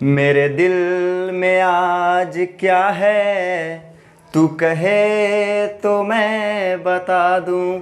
मेरे दिल में आज क्या है, तू कहे तो मैं बता दूं।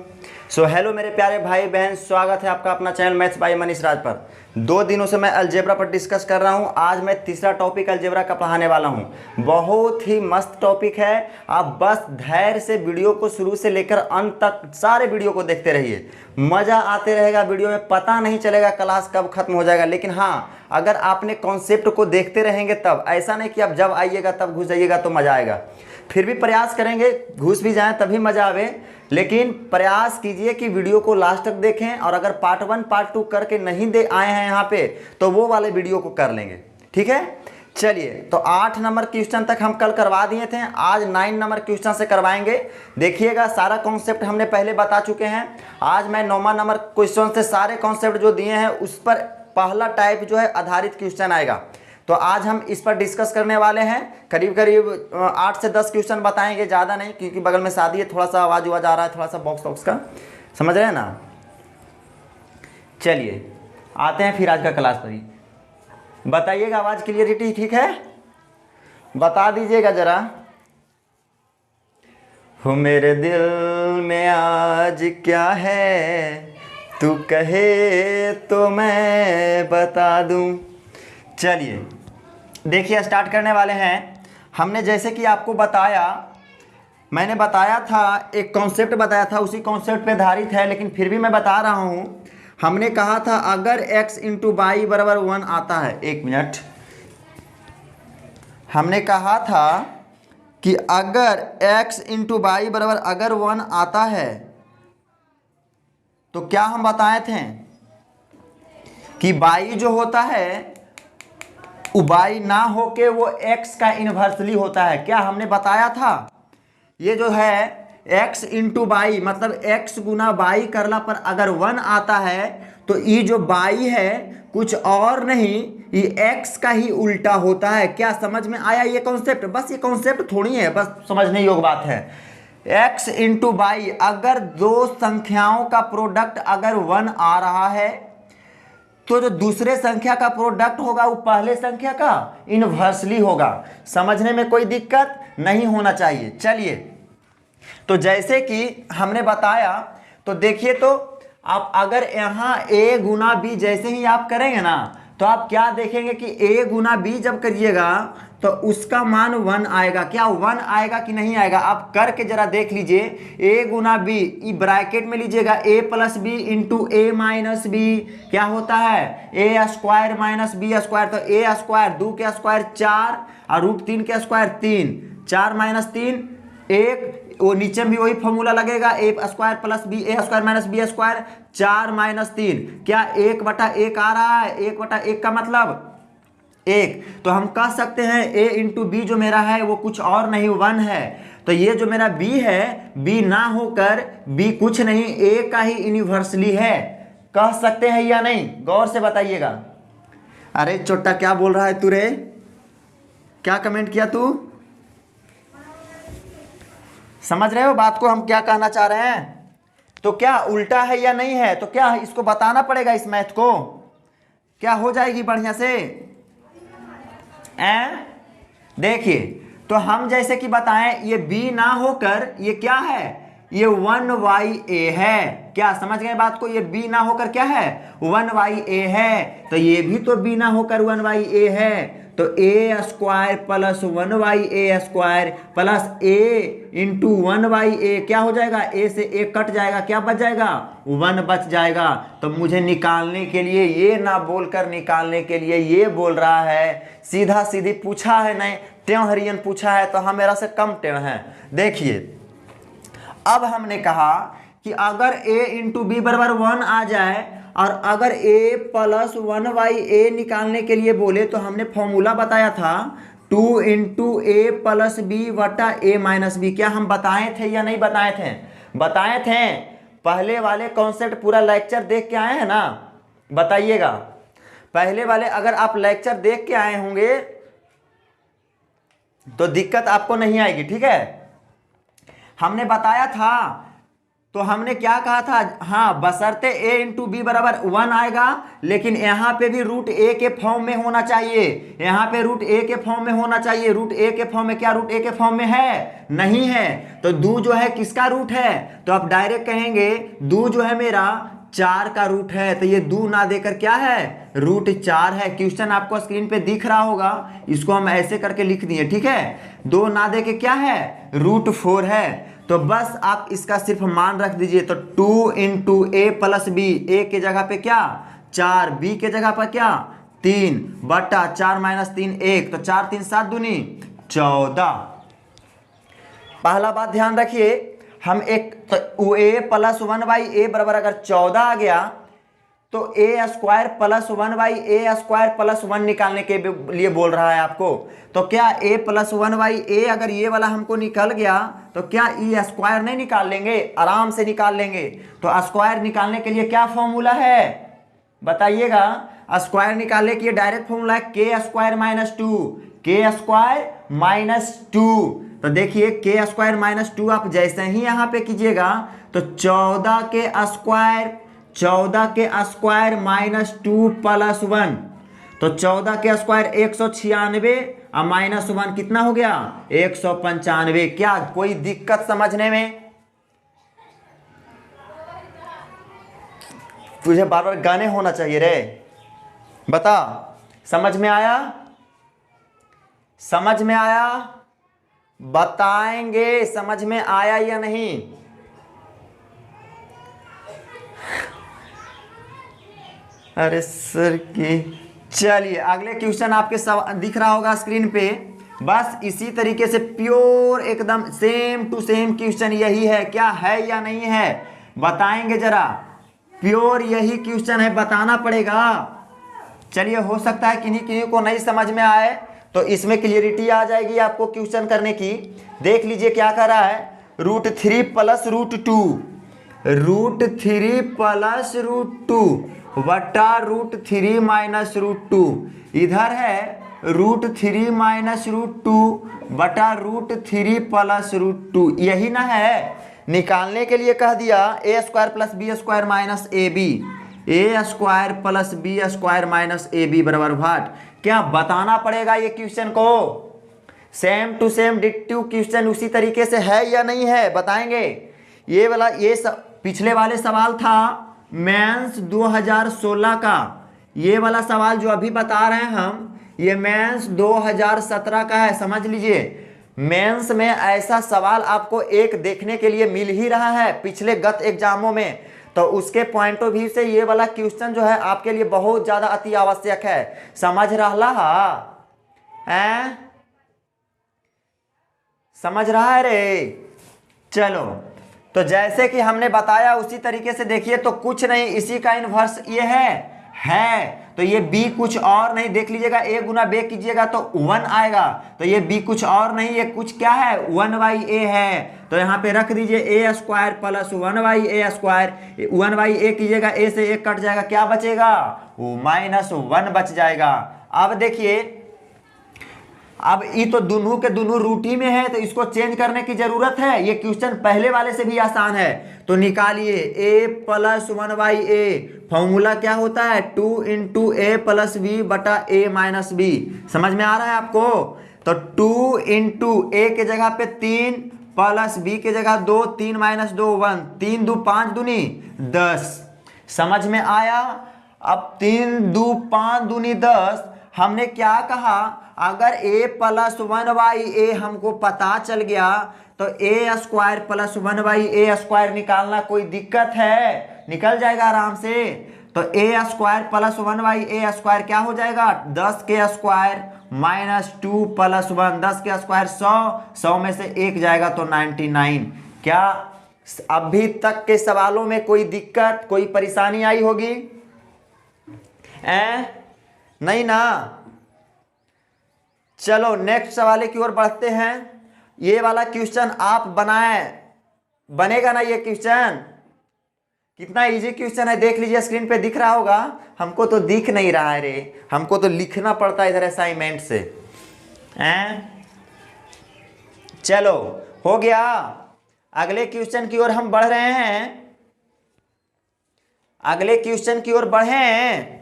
हेलो मेरे प्यारे भाई बहन, स्वागत है आपका अपना चैनल मैथ्स बाय मनीष राज पर। 2 दिनों से मैं अलजेब्रा पर डिस्कस कर रहा हूं। आज मैं तीसरा टॉपिक अलजेब्रा का पढ़ाने वाला हूं। बहुत ही मस्त टॉपिक है। आप बस धैर्य से वीडियो को शुरू से लेकर अंत तक सारे वीडियो को देखते रहिए। मज़ा आते रहेगा वीडियो में, पता नहीं चलेगा क्लास कब खत्म हो जाएगा। लेकिन हाँ, अगर आपने कॉन्सेप्ट को देखते रहेंगे तब, ऐसा नहीं कि आप जब आइएगा तब घुस जाइएगा तो मज़ा आएगा। फिर भी प्रयास करेंगे, घुस भी जाएं तभी मज़ा आवे। लेकिन प्रयास कीजिए कि वीडियो को लास्ट तक देखें, और अगर पार्ट 1 पार्ट 2 करके नहीं दे आए हैं यहाँ पे तो वो वाले वीडियो को कर लेंगे। ठीक है, चलिए। तो 8 नंबर क्वेश्चन तक हम कल करवा दिए थे, आज 9 नंबर क्वेश्चन से करवाएंगे। देखिएगा, सारा कॉन्सेप्ट हमने पहले बता चुके हैं। आज मैं 9वां नंबर क्वेश्चन से सारे कॉन्सेप्ट जो दिए हैं उस पर पहला टाइप जो है आधारित क्वेश्चन आएगा। तो आज हम इस पर डिस्कस करने वाले हैं। करीब करीब 8 से 10 क्वेश्चन बताएंगे, ज़्यादा नहीं, क्योंकि बगल में शादी है, थोड़ा सा आवाज़ आ रहा है, थोड़ा सा बॉक्स का, समझ रहे हैं ना। चलिए आते हैं फिर आज का क्लास पर ही। बताइएगा आवाज़ क्लियरिटी ठीक है, बता दीजिएगा ज़रा। हो मेरे दिल में आज क्या है, तू कहे तो मैं बता दूं। चलिए देखिए, स्टार्ट करने वाले हैं। हमने जैसे कि आपको बताया, मैंने बताया था, एक कॉन्सेप्ट बताया था, उसी कॉन्सेप्ट पे आधारित है, लेकिन फिर भी मैं बता रहा हूँ। हमने कहा था अगर x इंटू बाई बराबर 1 आता है, 1 मिनट, हमने कहा था कि अगर x इंटू बाई बराबर अगर 1 आता है तो क्या हम बताए थे कि बाई जो होता है बाई ना होके वो x का इन्वर्सली होता है। क्या हमने बताया था? ये जो है x इंटू बाई मतलब x गुना बाई करला पर अगर 1 आता है तो ये जो बाई है कुछ और नहीं, ये x का ही उल्टा होता है। क्या समझ में आया ये कॉन्सेप्ट? बस ये कॉन्सेप्ट थोड़ी है, बस समझने योग्य बात है। x इंटू बाई, अगर दो संख्याओं का प्रोडक्ट अगर 1 आ रहा है तो जो दूसरे संख्या का प्रोडक्ट होगा वो पहले संख्या का इन्वर्सली होगा। समझने में कोई दिक्कत नहीं होना चाहिए। चलिए, तो जैसे कि हमने बताया, तो देखिए, तो आप अगर यहाँ a गुना b जैसे ही आप करेंगे ना, तो आप क्या देखेंगे कि a गुना b जब करिएगा तो उसका मान 1 आएगा। क्या 1 आएगा कि नहीं आएगा? आप करके जरा देख लीजिए। a गुना b, ये ब्रैकेट में लीजिएगा, a plus B into A minus B क्या होता है? a square minus B square. तो a स्क्वायर, 2 के स्क्वायर 4 और रूट 3 के स्क्वायर 3, 4 माइनस 3 1, वो नीचे भी वही फॉर्मूला लगेगा, A square plus B, A square minus B square, 4 minus 3, क्या 1/1 आ रहा है? 1/1 का मतलब 1। तो हम कह सकते हैं a इंटू बी जो मेरा है वो कुछ और नहीं 1 है। तो ये जो मेरा b है, b ना होकर b कुछ नहीं, a का ही यूनिवर्सली है। कह सकते हैं या नहीं? गौर से बताइएगा। अरे छोटा क्या बोल रहा है तू रे? क्या कमेंट किया तू? समझ रहे हो बात को, हम क्या कहना चाह रहे हैं? तो क्या उल्टा है या नहीं है? तो क्या इसको बताना पड़ेगा, इस मैथ को क्या हो जाएगी बढ़िया से? देखिए, तो हम जैसे कि बताएं, ये b ना होकर ये क्या है? ये 1/a है। क्या समझ गए बात को? ये b ना होकर क्या है? 1/a है। तो ये भी तो b ना होकर 1/a है। तो a square plus 1/a square plus a into 1/a क्या हो जाएगा? a से a कट जाएगा, क्या बच जाएगा? 1 बच जाएगा। तो मुझे निकालने के लिए, ये ना बोलकर निकालने के लिए ये बोल रहा है। सीधा सीधी पूछा है, नहीं टेढ़ हरियन पूछा है, तो हम मेरा से कम टेढ़ है। देखिए, अब हमने कहा कि अगर a इंटू बी बराबर 1 आ जाए और अगर a प्लस 1/a निकालने के लिए बोले तो हमने फॉर्मूला बताया था 2 इंटू ए प्लस बी वटा a माइनस बी। क्या हम बताए थे या नहीं बताए थे? बताए थे। पहले वाले कॉन्सेप्ट पूरा लेक्चर देख के आए हैं ना? बताइएगा। पहले वाले अगर आप लेक्चर देख के आए होंगे तो दिक्कत आपको नहीं आएगी। ठीक है, हमने बताया था तो हमने क्या कहा था, हाँ बशर्ते a इंटू बी बराबर 1 आएगा, लेकिन यहाँ पे भी रूट a के फॉर्म में होना चाहिए, यहाँ पे रूट a के फॉर्म में होना चाहिए। रूट a के फॉर्म में, क्या रूट a के फॉर्म में है? नहीं है। तो दू जो है किसका रूट है? तो आप डायरेक्ट कहेंगे दू जो है मेरा 4 का रूट है, तो ये दू ना देकर क्या है? रूट 4 है। क्वेश्चन आपको स्क्रीन पे दिख रहा होगा, इसको हम ऐसे करके लिख दिए, ठीक है। 2 ना दे के क्या है? रूट 4 है। तो बस आप इसका सिर्फ मान रख दीजिए। तो 2 इंटू ए प्लस बी, ए के जगह पे क्या 4, बी के जगह पर क्या 3 बटा 4 माइनस 3 1, तो 4 3 7 दूनी 14। पहला बात ध्यान रखिए, हम एक तो ए प्लस 1 बाई ए बराबर अगर 14 आ गया तो A square plus 1 by A square plus 1 निकालने के लिए बोल रहा है आपको। तो क्या ए प्लस 1 बाई ए अगर ये वाला हमको निकल गया तो क्या ई स्क्वायर नहीं निकाल लेंगे? आराम से निकाल लेंगे। तो स्क्वायर निकालने के लिए क्या फॉर्मूला है बताइएगा? स्क्वायर निकालने के लिए डायरेक्ट फॉर्मूला है के स्क्वायर माइनस 2, के स्क्वायर माइनस 2। तो देखिए के स्क्वायर माइनस 2 आप जैसे ही यहाँ पे कीजिएगा तो 14 के स्क्वायर माइनस 2 प्लस 1, तो 14 के स्क्वायर 196 और माइनस 1 कितना हो गया? 195। क्या कोई दिक्कत समझने में? तुझे बार बार गाने होना चाहिए रे। बता, समझ में आया? समझ में आया? बताएंगे समझ में आया या नहीं? अरे सर की, चलिए अगले क्वेश्चन आपके दिख रहा होगा स्क्रीन पे। बस इसी तरीके से प्योर एकदम सेम टू सेम क्वेश्चन यही है, क्या है या नहीं है बताएंगे जरा। प्योर यही क्वेश्चन है, बताना पड़ेगा। चलिए हो सकता है किन्हीं किन्हीं को नहीं समझ में आए, तो इसमें क्लियरिटी आ जाएगी आपको क्वेश्चन करने की। देख लीजिए क्या कर रहा है, root 3 plus root 2, root 3 plus root 2 बटा रूट 3 माइनस रूट 2। इधर है रूट 3 माइनस रूट 2 बटा रूट 3 प्लस रूट 2, यही ना है। निकालने के लिए कह दिया A square plus B square minus A B, A square plus B square minus A B बराबर व्हाट? क्या बताना पड़ेगा ये क्वेश्चन को। सेम टू सेम डिक्टिव क्वेश्चन उसी तरीके से है या नहीं है बताएंगे। ये वाला पिछले वाले सवाल था मेंस 2016 का, ये वाला सवाल जो अभी बता रहे हैं हम, ये मेंस 2017 का है। समझ लीजिए मेंस में ऐसा सवाल आपको एक देखने के लिए मिल ही रहा है पिछले गत एग्जामों में, तो उसके पॉइंट ऑफ व्यू से ये वाला क्वेश्चन जो है आपके लिए बहुत ज्यादा अति आवश्यक है। समझ रहा है? समझ रहा है रे? चलो, तो जैसे कि हमने बताया उसी तरीके से देखिए, तो कुछ नहीं, इसी का इनवर्स ये है। तो ये b कुछ और नहीं, देख लीजिएगा a गुना b कीजिएगा तो 1 आएगा, तो ये b कुछ और नहीं, ये कुछ क्या है 1/a है। तो यहाँ पे रख दीजिए a square plus 1/a square, 1/a कीजिएगा, a से 1 कट जाएगा, क्या बचेगा? वो -1 बच जाएगा। अब देखिए, अब ये तो दोनों के दोनों रूट ही में है, तो इसको चेंज करने की जरूरत है। ये क्वेश्चन पहले वाले से भी आसान है, तो निकालिए a प्लस 1/a। फॉर्मूला क्या होता है? 2 इंटू ए प्लस बी बटा a माइनस बी। समझ में आ रहा है आपको? तो 2 इंटू ए के जगह पे 3 प्लस बी के जगह 2, 3 माइनस 2 1, 3 2 5 दूनी 10। समझ में आया? अब 3 2 5 दूनी 10। हमने क्या कहा, अगर a प्लस 1/a हमको पता चल गया तो a square plus 1/a square निकालना कोई दिक्कत है? निकल जाएगा आराम से। तो a square plus 1/a square क्या हो जाएगा? 10 के स्क्वायर माइनस 2 प्लस 1, 10 के स्क्वायर 100, 100 में से 1 जाएगा तो 99। क्या अभी तक के सवालों में कोई दिक्कत, कोई परेशानी आई होगी? नहीं ना? चलो नेक्स्ट सवाल की ओर बढ़ते हैं। ये वाला क्वेश्चन आप बनेगा ना? ये क्वेश्चन कितना इजी क्वेश्चन है, देख लीजिए स्क्रीन पे दिख रहा होगा। हमको तो दिख नहीं रहा है रे, हमको तो लिखना पड़ता है इधर असाइनमेंट से। चलो हो गया। अगले क्वेश्चन की ओर हम बढ़ रहे हैं, अगले क्वेश्चन की ओर बढ़े।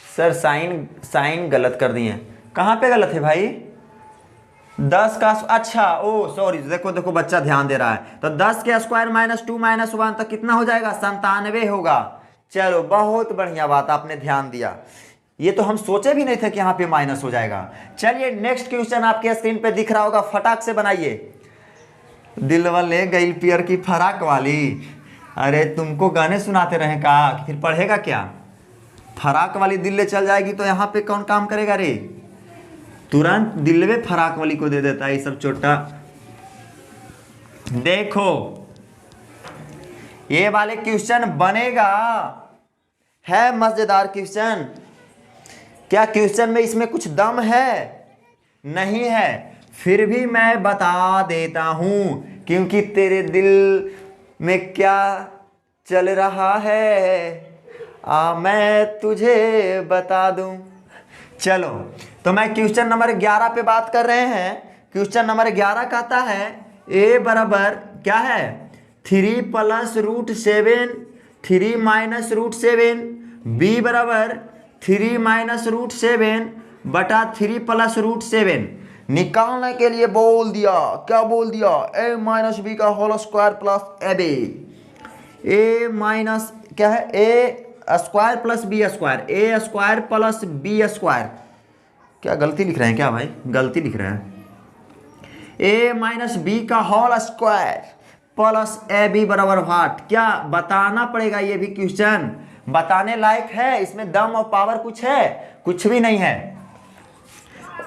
सर साइन गलत कर दिए। कहाँ पे गलत है भाई? 10 का, अच्छा ओ सॉरी, देखो देखो बच्चा ध्यान दे रहा है। तो 10 के स्क्वायर -2 -1 तो कितना हो जाएगा? 97 होगा। चलो बहुत बढ़िया बात, आपने ध्यान दिया। ये तो हम सोचे भी नहीं थे कि यहाँ पे माइनस हो जाएगा। चलिए नेक्स्ट क्वेश्चन आपके स्क्रीन पे दिख रहा होगा, फटाक से बनाइए। दिल वाले गई पियर की फराक वाली। अरे तुमको गाने सुनाते रहे का, फिर पढ़ेगा क्या? फराक वाली दिल ले चल जाएगी तो यहाँ पे कौन काम करेगा रे? तुरंत दिल में फराक वाली को दे देता है ये सब छोटा। देखो ये वाले क्वेश्चन बनेगा, है मजेदार क्वेश्चन। क्या क्वेश्चन में इसमें कुछ दम है? नहीं है, फिर भी मैं बता देता हूं, क्योंकि तेरे दिल में क्या चल रहा है मैं तुझे बता दूं। चलो तो मैं क्वेश्चन नंबर 11 पे बात कर रहे हैं। क्वेश्चन नंबर 11 कहता है a बराबर क्या है? 3 + √7, 3 - √7, b बराबर 3 - √7 बटा 3 + √7 निकालने के लिए बोल दिया। क्या बोल दिया? a - b का whole square plus ab, a minus क्या है? a square plus B square, a square plus B square. क्या गलती लिख रहे हैं क्या भाई? गलती लिख रहे हैं। a - b का होल स्क्वायर प्लस ab बराबर व्हाट? क्या बताना पड़ेगा? ये भी क्वेश्चन बताने लायक है, इसमें दम और पावर कुछ है? कुछ भी नहीं है।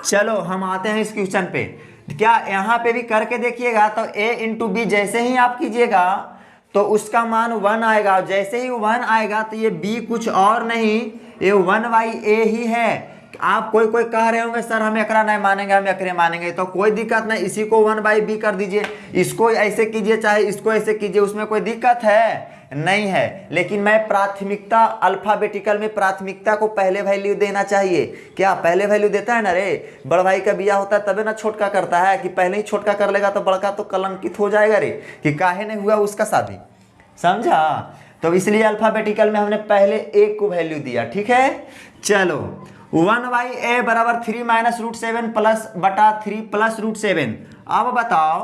चलो हम आते हैं इस क्वेश्चन पे। क्या यहाँ पे भी करके देखिएगा तो a × b जैसे ही आप कीजिएगा तो उसका मान 1 आएगा। जैसे ही 1 आएगा तो ये b कुछ और नहीं, ये 1/a ही है। आप कोई कह रहे होंगे सर हम एकरा नहीं मानेंगे, हम एकरे मानेंगे, तो कोई दिक्कत नहीं, इसी को 1/b कर दीजिए, इसको ऐसे कीजिए चाहे इसको ऐसे कीजिए, उसमें कोई दिक्कत है? नहीं है। लेकिन मैं प्राथमिकता, अल्फाबेटिकल में प्राथमिकता को पहले वैल्यू देना चाहिए। क्या पहले वैल्यू देता है ना रे? बड़ भाई का बिया होता है तबे ना छोटका करता है, कि पहले ही छोटका कर लेगा तो बड़का तो कलंकित हो जाएगा रे, कि काहे नहीं हुआ उसका शादी। समझा? तो इसलिए अल्फाबेटिकल में हमने पहले एक को वैल्यू दिया। ठीक है, चलो 1/a बराबर 3 - √7 प्लस बटा 3 + √7। अब बताओ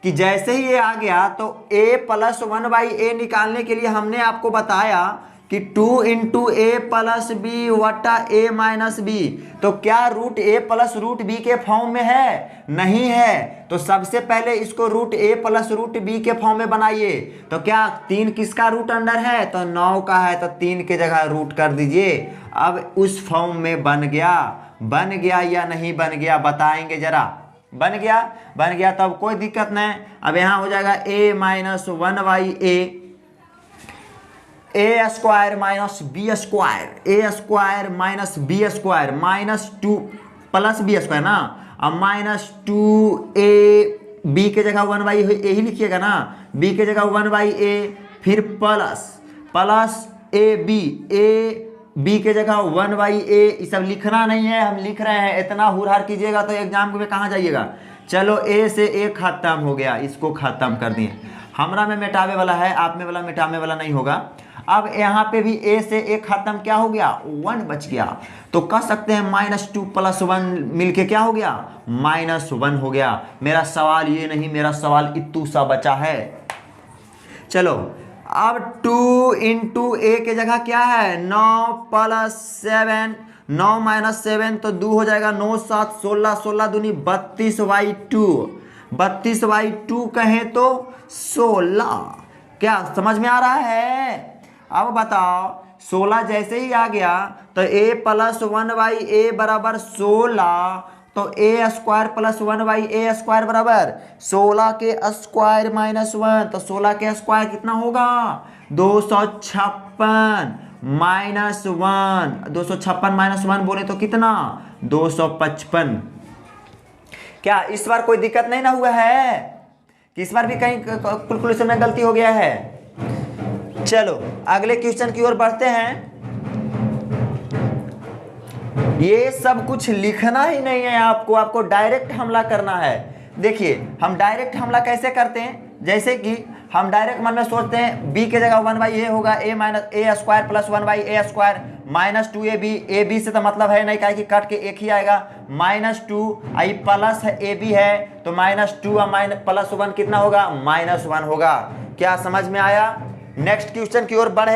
कि जैसे ही ये आ गया तो a + 1/a निकालने के लिए हमने आपको बताया कि 2 × a + b वटा a - b। तो क्या √a + √b के फॉर्म में है? नहीं है। तो सबसे पहले इसको √a + √b के फॉर्म में बनाइए। तो क्या 3 किसका रूट अंडर है? तो 9 का है, तो 3 के जगह रूट कर दीजिए। अब उस फॉर्म में बन गया या नहीं बन गया बताएंगे जरा। बन गया तब कोई दिक्कत नहीं। अब यहाँ हो जाएगा a - 1/a, a square minus b square, a square minus b square -2 plus b square ना, अब -2a b के जगह 1/a ही लिखिएगा ना, b के जगह 1/a, फिर प्लस a b के जगह 1/a। ये सब लिखना नहीं है, हम लिख रहे हैं। इतना हुरहार कीजिएगा तो एग्जाम में कहाँ जाइएगा। चलो a से a खत्म हो गया, इसको खत्म कर दिए। हमरा में मिटावे वाला है, आप में वाला मिटावे वाला नहीं होगा। अब यहाँ पे भी a से a खत्म क्या हो गया? 1 बच गया। तो कह सकते हैं -2 + 1 मिलके क्या हो गया? -1 हो गया। मेरा सवाल ये नहीं, मेरा सवाल इतू सा बचा है। चलो अब 2 × a के जगह क्या है? 9 + 7, 9 - 7 तो 2 हो जाएगा, 9 × 7 16, 16 दूनी 32/2, 32/2 कहें तो 16। क्या समझ में आ रहा है? अब बताओ 16 जैसे ही आ गया तो a + 1/a बराबर 16, तो a square plus 1/a square बराबर 16 के स्क्वायर -1, तो 16 के स्क्वायर कितना होगा? 256 -1, 256 -1 बोले तो कितना? 255। क्या इस बार कोई दिक्कत नहीं ना हुआ है कि इस बार भी कहीं कैलकुलेशन में गलती हो गया है? चलो अगले क्वेश्चन की ओर बढ़ते हैं। ये सब कुछ लिखना ही नहीं है आपको, आपको डायरेक्ट हमला करना है। देखिए हम डायरेक्ट हमला कैसे करते हैं, जैसे कि हम डायरेक्ट मन में सोचते हैं b के जगह 1/a होगा, a minus A square plus 1/a square minus 2ab। A B से तो मतलब है नहीं, क्या कि कट के एक ही आएगा, -2 आई प्लस ए बी है तो -2 और माइनस प्लस 1 कितना होगा, -1 होगा। क्या समझ में आया? नेक्स्ट क्वेश्चन की ओर बढ़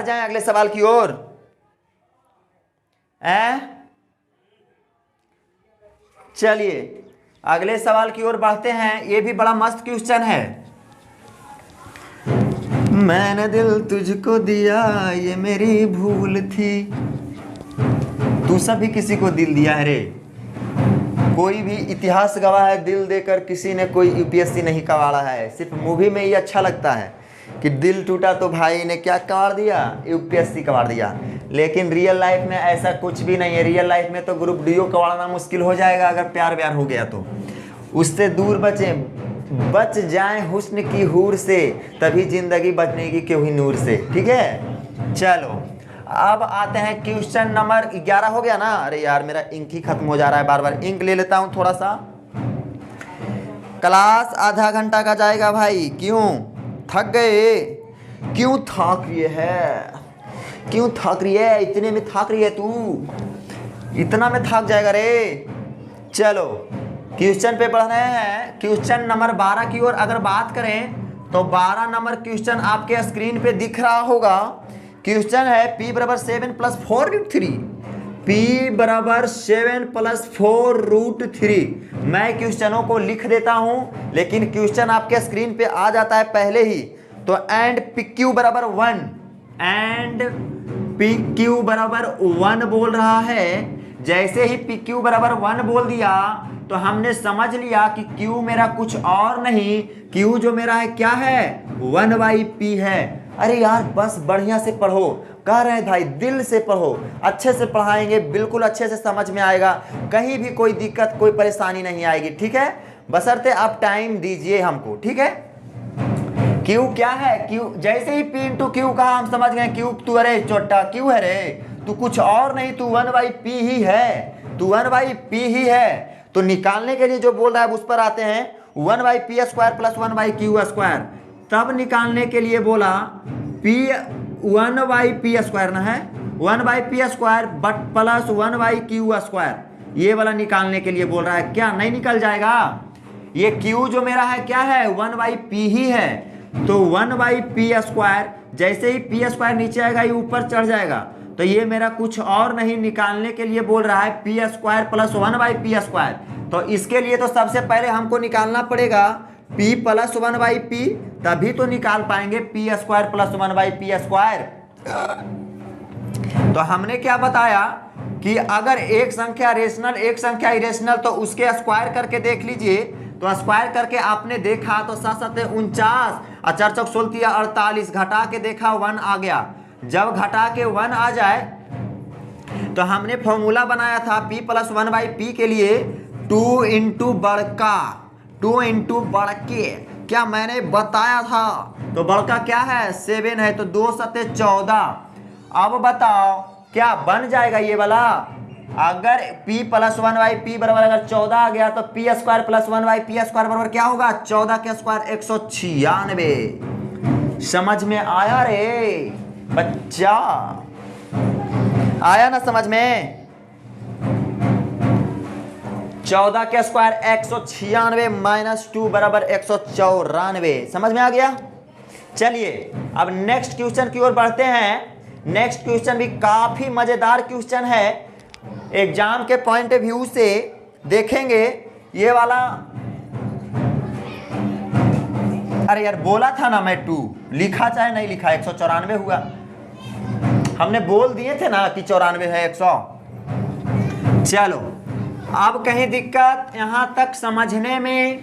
जाएं अगले सवाल की ओर। चलिए अगले सवाल की ओर बढ़ते हैं। ये भी बड़ा मस्त क्वेश्चन है। मैंने दिल तुझको दिया ये मेरी भूल थी। तू सभी किसी को दिल दिया है रे, कोई भी इतिहास गवाह है दिल देकर किसी ने कोई यूपीएससी नहीं कवाड़ा है। सिर्फ मूवी में ही अच्छा लगता है कि दिल टूटा तो भाई ने क्या कवाड़ दिया, यूपीएससी कवाड़ दिया। लेकिन रियल लाइफ में ऐसा कुछ भी नहीं है। रियल लाइफ में तो ग्रुप डी कवाड़ना मुश्किल हो जाएगा अगर प्यार व्यार हो गया तो। उससे दूर बच जाएं हुस्न की हूर से, तभी जिंदगी बचने क्यों ही नूर से। ठीक है, चलो अब आते हैं क्वेश्चन नंबर 11 हो गया ना। अरे यार मेरा इंक ही खत्म हो जा रहा है, बार बार इंक ले लेता हूँ थोड़ा सा। क्लास आधा घंटा का जाएगा भाई, क्यों थक गए? क्यों थक रही है, क्यों थक रही है? इतने में थक रही है तू, इतना में थक जाएगा रे। चलो क्वेश्चन पे पढ़ रहे हैं। क्वेश्चन नंबर 12 की ओर अगर बात करें तो 12 नंबर क्वेश्चन आपके स्क्रीन पे दिख रहा होगा। क्वेश्चन है p बराबर 7 + 4√3। p बराबर 7 + 4√3। मैं क्वेश्चनों को लिख देता हूं, लेकिन क्वेश्चन आपके स्क्रीन पे आ जाता है पहले ही। तो एंड pq बराबर 1, एंड pq बराबर 1 बोल रहा है। जैसे ही pq बराबर 1 बोल दिया तो हमने समझ लिया कि q मेरा कुछ और नहीं, q जो मेरा है क्या है, 1/p है। अरे यार बस बढ़िया से पढ़ो, कह रहे हैं भाई दिल से पढ़ो, अच्छे से पढ़ाएंगे, बिल्कुल अच्छे से समझ में आएगा, कहीं भी कोई दिक्कत कोई परेशानी नहीं आएगी। ठीक है, बशर्ते आप टाइम दीजिए हमको। ठीक है, क्यू क्या है, क्यू जैसे ही p इंटू क्यू कहा हम समझ गए क्यू तू, अरे चोटा क्यू है रे, तू कुछ और नहीं, तू 1/p ही है, तू 1/p ही है। तो निकालने के लिए जो बोल रहा है उस पर आते हैं। 1/p² प्लस 1/q², तब निकालने के लिए बोला p 1/p² ना है, 1/p² बट प्लस 1/q², ये वाला निकालने के लिए बोल रहा है। क्या नहीं निकल जाएगा? ये q जो मेरा है क्या है, 1/p ही है। तो 1/p², जैसे ही p² नीचे आएगा ये ऊपर चढ़ जाएगा। तो ये मेरा कुछ और नहीं, निकालने के लिए बोल रहा है p² प्लस 1/p²। तो इसके लिए तो सबसे पहले हमको निकालना पड़ेगा p प्लस 1/p, तभी तो निकाल पाएंगे p² प्लस 1/p²। तो हमने क्या बताया कि अगर एक संख्या रेशनल एक संख्या इरेशनल तो उसके स्क्वायर करके देख लीजिए। तो स्क्वायर करके आपने देखा तो 7×7 = 49, 4×4 = 16, 48, घटा के देखा 1 आ गया। जब घटा के 1 आ जाए तो हमने फॉर्मूला बनाया था p प्लस 1/p के लिए 2 इंटू बड़का, 2 इंटू बड़के। क्या मैंने बताया था? तो बड़का क्या है, 7 है, तो 2×7 = 14। अब बताओ क्या बन जाएगा ये वाला? अगर p प्लस 1/p बराबर अगर 14 आ गया तो p² प्लस 1/p² बराबर क्या होगा, 14² 196। समझ में आया रे बच्चा? आया ना समझ में? 14² 196 माइनस 2 बराबर 194। समझ में आ गया? चलिए अब नेक्स्ट क्वेश्चन की ओर बढ़ते हैं। नेक्स्ट क्वेश्चन भी काफी मजेदार क्वेश्चन है, एग्जाम के पॉइंट ऑफ व्यू से देखेंगे ये वाला। अरे यार बोला था ना मैं 2, लिखा चाहे नहीं लिखा 194 हुआ। हमने बोल दिए थे ना कि 94 है 100। चलो अब कहीं दिक्कत यहां तक समझने में।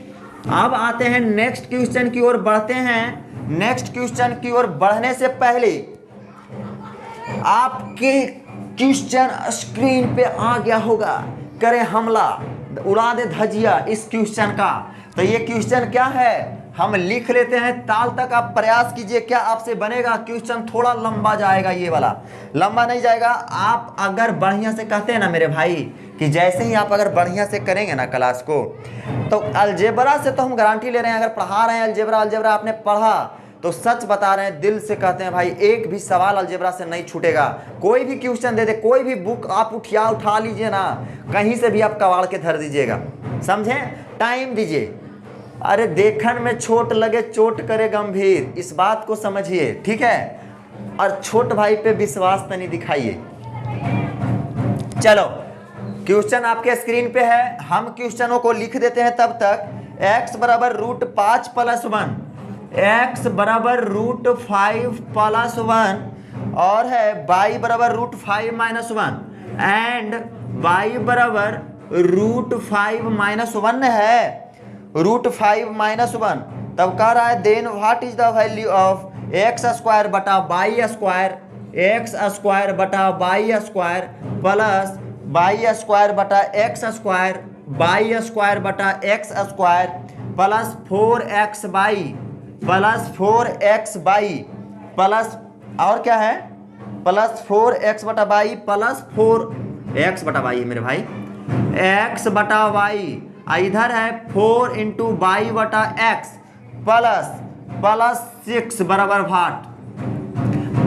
अब आते हैं नेक्स्ट क्वेश्चन की ओर बढ़ते हैं। नेक्स्ट क्वेश्चन की ओर बढ़ने से पहले आपके क्वेश्चन स्क्रीन पे आ गया होगा, करे हमला, उड़ा दे धजिया इस क्वेश्चन का। तो ये क्वेश्चन क्या है, हम लिख लेते हैं, ताल तक आप प्रयास कीजिए, क्या आपसे बनेगा। क्वेश्चन थोड़ा लंबा जाएगा, ये वाला लंबा नहीं जाएगा। आप अगर बढ़िया से कहते हैं ना मेरे भाई, कि जैसे ही आप अगर बढ़िया से करेंगे ना क्लास को, तो अलजेब्रा से तो हम गारंटी ले रहे हैं, अगर पढ़ा रहे हैं अलजेब्रा आपने पढ़ा तो सच बता रहे हैं, दिल से कहते हैं भाई, एक भी सवाल अलजेब्रा से नहीं छूटेगा। कोई भी क्वेश्चन दे दे, कोई भी बुक आप उठा लीजिए ना, कहीं से भी आप कबाड़ के धर दीजिएगा, समझें। टाइम दीजिए, अरे देखन में छोट लगे चोट करे गंभीर, इस बात को समझिए, ठीक है। और छोट भाई पे विश्वास तो नहीं दिखाइए। चलो क्वेश्चन आपके स्क्रीन पे है, हम क्वेश्चनों को लिख देते हैं तब तक। x बराबर √5 + 1, x बराबर √5 + 1 और है y बराबर √5 - 1 एंड y बराबर √5 - 1 है, √5 - 1। तब कह रहा है then what is the value of x² बटा y² x² बटा y² प्लस y² बटा x² y² बटा x² plus 4xy plus 4xy plus और क्या है, प्लस 4x बटा y प्लस 4x बटा y है मेरे भाई, x बटा y, इधर है 4 × y बटा x प्लस 6 बराबर भाट।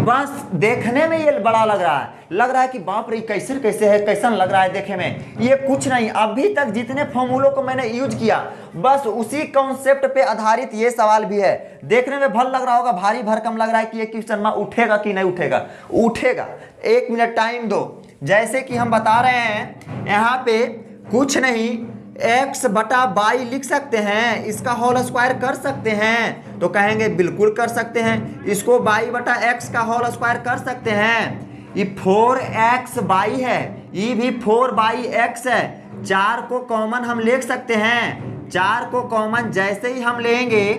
बस देखने में ये बड़ा लग रहा है कि बाप रे कैसे है, कैसन लग रहा है देखे में। ये कुछ नहीं, अभी तक जितने फॉर्मूलों को मैंने यूज किया बस उसी कॉन्सेप्ट पे आधारित ये सवाल भी है। देखने में भल लग रहा होगा, भारी भरकम लग रहा है कि ये क्वेश्चन में उठेगा कि नहीं उठेगा। उठेगा, 1 मिनट टाइम दो। जैसे कि हम बता रहे हैं यहाँ पे कुछ नहीं, x बटा y लिख सकते हैं, इसका होल स्क्वायर कर सकते हैं, तो कहेंगे बिल्कुल कर सकते हैं। इसको y बटा x का होल स्क्वायर कर सकते हैं। ये 4xy है, ये भी 4x है। 4 को कॉमन हम ले सकते हैं, 4 को कॉमन जैसे ही हम लेंगे,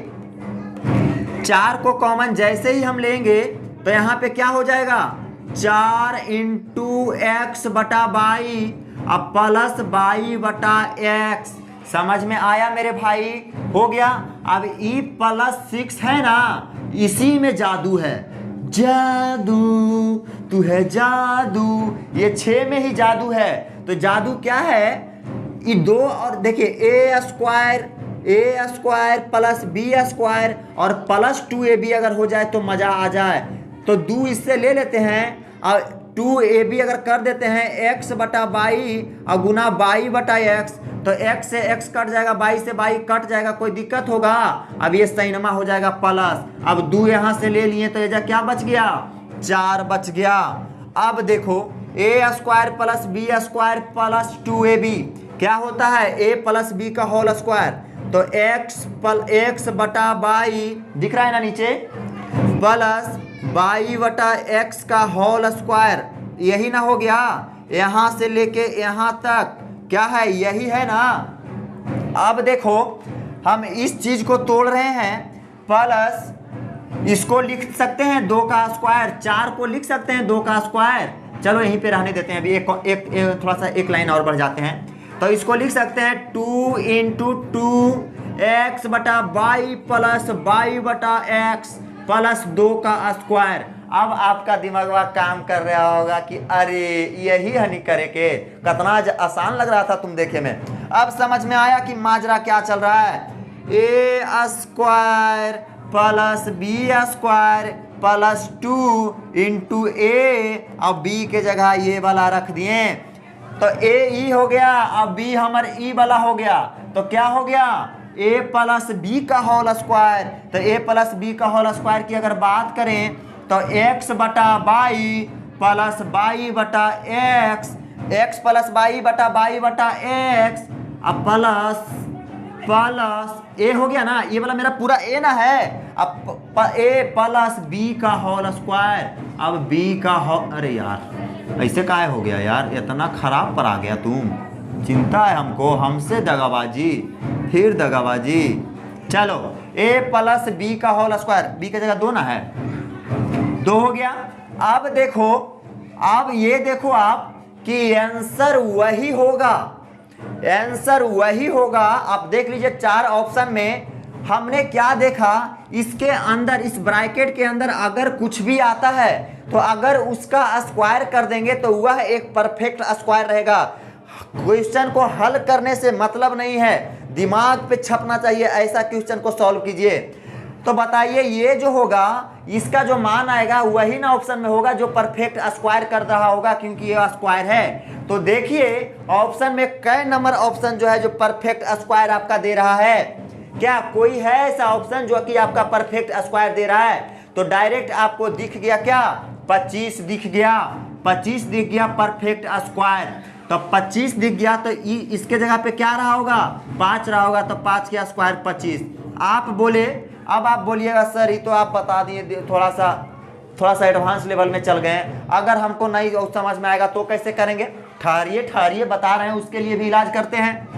4 को कॉमन जैसे ही हम लेंगे तो यहाँ पे क्या हो जाएगा, 4 × x बटा y अब प्लस y बटा x। समझ में आया मेरे भाई, हो गया। अब e + 6 है ना, इसी में जादू है, जादू तू है जादू, ये 6 में ही जादू है। तो जादू क्या है, ये 2 और देखिए a² प्लस b² और प्लस 2ab अगर हो जाए तो मजा आ जाए। तो 2 इससे ले लेते हैं और 2ab अगर कर देते हैं, x बटा y और गुना y बटा x, तो x से x कट जाएगा, y से y कट जाएगा, कोई दिक्कत होगा। अब ये साइनमा हो जाएगा प्लस। अब 2 यहाँ से ले लिए तो ये क्या बच गया, 4 बच गया। अब देखो a² plus b² plus 2ab क्या होता है, a प्लस b का होल स्क्वायर, तो x बटा y दिख रहा है ना नीचे, प्लस y बटा x का होल स्क्वायर, यही ना हो गया, यहाँ से लेके यहाँ तक क्या है, यही है ना। अब देखो हम इस चीज को तोड़ रहे हैं, प्लस इसको लिख सकते हैं 2 का स्क्वायर, 4 को लिख सकते हैं 2 का स्क्वायर। चलो यहीं पे रहने देते हैं, अभी एक थोड़ा सा एक लाइन और बढ़ जाते हैं। तो इसको लिख सकते हैं 2 × 2 x बटा y प्लस y बटा x प्लस 2 का स्क्वायर। अब आपका दिमाग काम कर रहा होगा कि अरे यही हनी करे के, कितना आसान लग रहा था तुम देखे में। अब समझ में आया कि माजरा क्या चल रहा है, a² plus b² plus 2 × a और b के जगह ये वाला रख दिए, तो a e हो गया, अब b हमारे e वाला हो गया, तो क्या हो गया, a प्लस b का होल स्क्वायर। तो a प्लस b का होल स्क्वायर की अगर बात करें तो x बटा y प्लस y बटा x प्लस y बटा x अब प्लस a हो गया ना, ये वाला मेरा पूरा a ना है। अब a प्लस b का होल स्क्वायर, अब b का अरे यार ऐसे काहे हो गया यार, इतना खराब पर आ गया तुम, चिंता है हमको, हमसे दगाबाजी, फिर दगाबाजी। चलो a प्लस b का होल स्क्वायर, b की जगह 2 ना है, 2 हो गया। अब देखो, अब ये देखो आप कि आंसर वही होगा, आंसर वही होगा। आप देख लीजिए 4 ऑप्शन में हमने क्या देखा, इसके अंदर, इस ब्रैकेट के अंदर अगर कुछ भी आता है तो अगर उसका स्क्वायर कर देंगे तो वह एक परफेक्ट स्क्वायर रहेगा। क्वेश्चन को हल करने से मतलब नहीं है, दिमाग पे छपना चाहिए, ऐसा क्वेश्चन को सॉल्व कीजिए। तो बताइए ये जो होगा, इसका जो मान आएगा वही ना ऑप्शन में होगा जो परफेक्ट स्क्वायर कर रहा होगा, क्योंकि ये स्क्वायर है। तो देखिए ऑप्शन में कई नंबर ऑप्शन जो है जो परफेक्ट स्क्वायर आपका दे रहा है। क्या कोई है ऐसा ऑप्शन जो कि आपका परफेक्ट स्क्वायर दे रहा है? तो डायरेक्ट आपको दिख गया क्या, 25 दिख गया, 25 दिख गया परफेक्ट स्क्वायर। तो 25 दिख गया तो इसके जगह पे क्या रहा होगा, 5 रहा होगा, तो 5 का स्क्वायर 25। आप बोले, अब आप बोलिएगा सर ये तो आप बता दिए, थोड़ा सा एडवांस लेवल में चल गए, अगर हमको नहीं समझ में आएगा तो कैसे करेंगे? ठहरिए बता रहे हैं, उसके लिए भी इलाज करते हैं।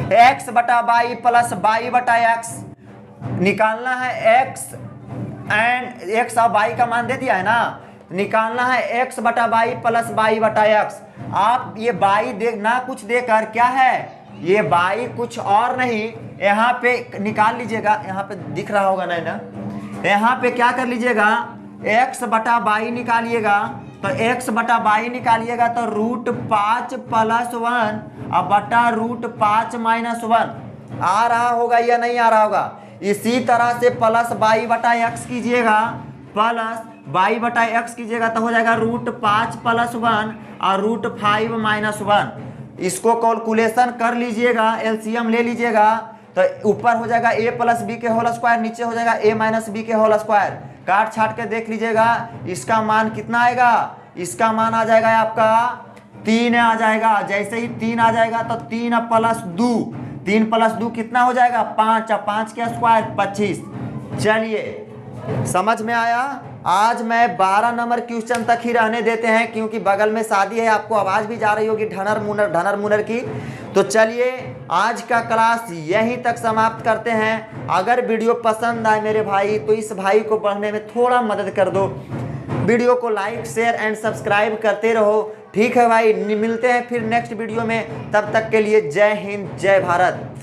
x बटा वाई प्लस वाई बटा एक्स निकालना है, x एंड x और y का मान दे दिया है ना, निकालना है x बटा वाई प्लस वाई बटा एक्स। आप ये y देखना कुछ देकर क्या है, ये y कुछ और नहीं, यहाँ पे निकाल लीजिएगा, यहाँ पे दिख रहा होगा नहीं ना, यहाँ पे क्या कर लीजिएगा, x बटा वाई निकालिएगा। तो x बटा वाई निकालिएगा तो √5 + 1 अब बटा √5 - 1 आ रहा होगा या नहीं आ रहा होगा? इसी तरह से प्लस वाई बटा एक्स कीजिएगा, प्लस वाई बटा एक्स कीजिएगा तो हो जाएगा √5 + 1 और √5 - 1। इसको कैलकुलेशन कर लीजिएगा, एलसीएम ले लीजिएगा, तो ऊपर हो जाएगा a + b के होल स्क्वायर, नीचे हो जाएगा a - b के होल स्क्वायर। काट छाट के देख लीजिएगा, इसका मान कितना आएगा, इसका मान आ जाएगा आपका 3 आ जाएगा। जैसे ही 3 आ जाएगा तो 3 + 2, 3 + 2 कितना हो जाएगा, 5, 5 के स्क्वायर 25। चलिए समझ में आया? आज मैं 12 नंबर क्वेश्चन तक ही रहने देते हैं, क्योंकि बगल में शादी है, आपको आवाज़ भी जा रही होगी ढनर मुनर की। तो चलिए आज का क्लास यहीं तक समाप्त करते हैं। अगर वीडियो पसंद आए मेरे भाई तो इस भाई को पढ़ने में थोड़ा मदद कर दो, वीडियो को लाइक शेयर एंड सब्सक्राइब करते रहो। ठीक है भाई, मिलते हैं फिर नेक्स्ट वीडियो में, तब तक के लिए जय हिंद जय भारत।